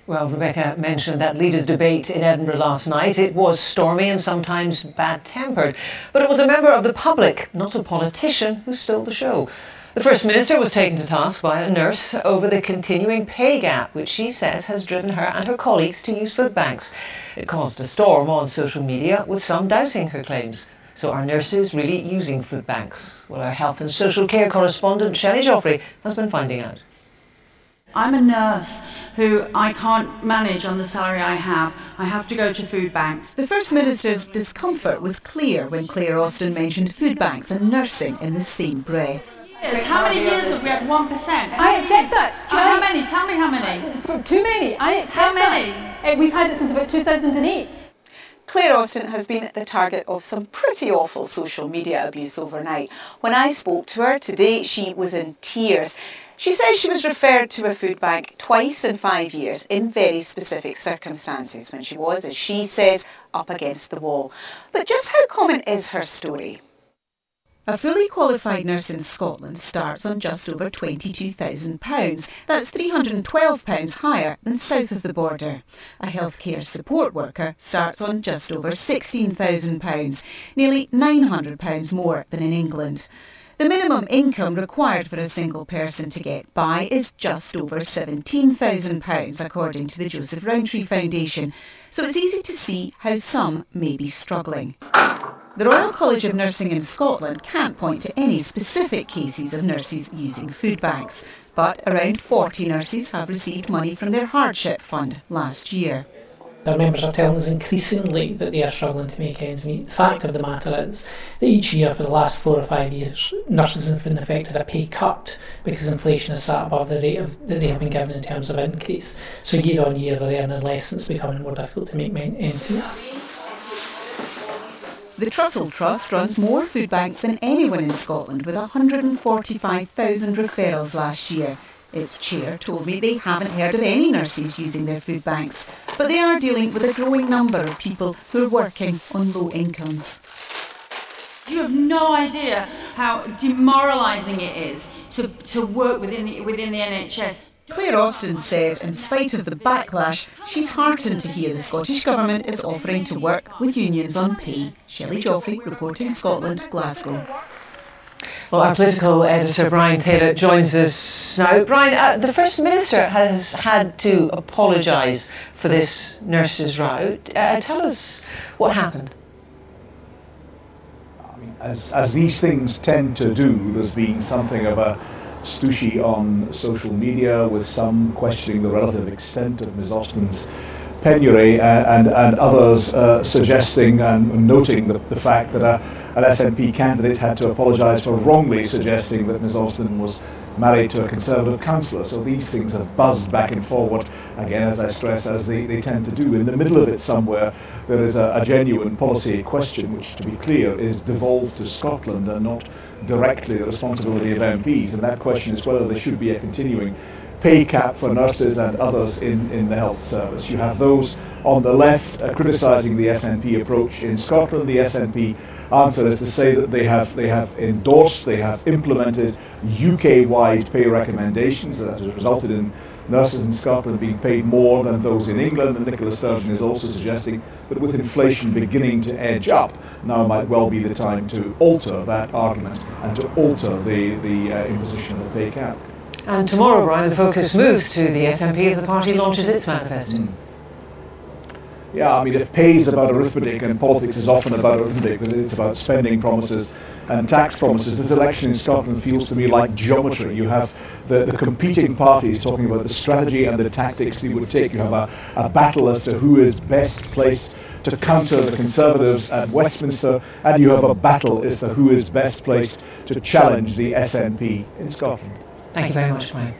Well, Rebecca mentioned that leaders' debate in Edinburgh last night. It was stormy and sometimes bad-tempered, but it was a member of the public, not a politician, who stole the show. The First Minister was taken to task by a nurse over the continuing pay gap, which she says has driven her and her colleagues to use food banks. It caused a storm on social media, with some doubting her claims. So are nurses really using food banks? Well, our health and social care correspondent Shelley Joffrey has been finding out. I'm a nurse who I can't manage on the salary I have. I have to go to food banks. The First Minister's discomfort was clear when Claire Austin mentioned food banks and nursing in the same breath. Yes. How many years have we had 1%? I accept that. How many? Tell me how many. Too many. I accept how many? That. We've had it since about 2008. Claire Austin has been the target of some pretty awful social media abuse overnight. When I spoke to her today, she was in tears. She says she was referred to a food bank twice in 5 years in very specific circumstances when she was, as she says, up against the wall. But just how common is her story? A fully qualified nurse in Scotland starts on just over £22,000. That's £312 higher than south of the border. A healthcare support worker starts on just over £16,000, nearly £900 more than in England. The minimum income required for a single person to get by is just over £17,000, according to the Joseph Rowntree Foundation. So it's easy to see how some may be struggling. The Royal College of Nursing in Scotland can't point to any specific cases of nurses using food banks, but around 40 nurses have received money from their hardship fund last year. Our members are telling us increasingly that they are struggling to make ends meet. The fact of the matter is that each year for the last 4 or 5 years, nurses have been affected a pay cut because inflation has sat above the rate that they have been given in terms of increase. So year on year they're earning less and it's becoming more difficult to make ends meet. The Trussell Trust runs more food banks than anyone in Scotland, with 145,000 referrals last year. Its chair told me they haven't heard of any nurses using their food banks, but they are dealing with a growing number of people who are working on low incomes. You have no idea how demoralising it is to work within the NHS. Claire Austin says in spite of the backlash, she's heartened to hear the Scottish Government is offering to work with unions on pay. Shelley Joffrey, reporting Scotland, Glasgow. Well, our political editor Brian Taylor joins us now. Brian, the First Minister has had to apologise for this nurses' row. Tell us what happened. I mean, as these things tend to do, there's been something of a stooshy on social media, with some questioning the relative extent of Ms Austin's penury and others suggesting and noting the fact that an SNP candidate had to apologise for wrongly suggesting that Ms Austin was married to a Conservative councillor. So these things have buzzed back and forward, again, as I stress, as they tend to do. In the middle of it somewhere, there is a genuine policy question, which, to be clear, is devolved to Scotland and not directly the responsibility of MPs. And that question is whether there should be a continuing pay cap for nurses and others in the health service. You have those on the left criticising the SNP approach in Scotland. The SNP answer is to say that they have endorsed, they have implemented UK-wide pay recommendations that has resulted in nurses in Scotland being paid more than those in England. And Nicola Sturgeon is also suggesting that with inflation beginning to edge up, now might well be the time to alter that argument and to alter the imposition of the pay cap. And tomorrow, Brian, the focus moves to the SNP as the party launches its manifesto. Yeah, I mean, if pay is about arithmetic and politics is often about arithmetic, it's about spending promises and tax promises, this election in Scotland feels to me like geometry. You have the competing parties talking about the strategy and the tactics they would take. You have a battle as to who is best placed to counter the Conservatives at Westminster, and you have a battle as to who is best placed to challenge the SNP in Scotland. Thank you very much, Brian.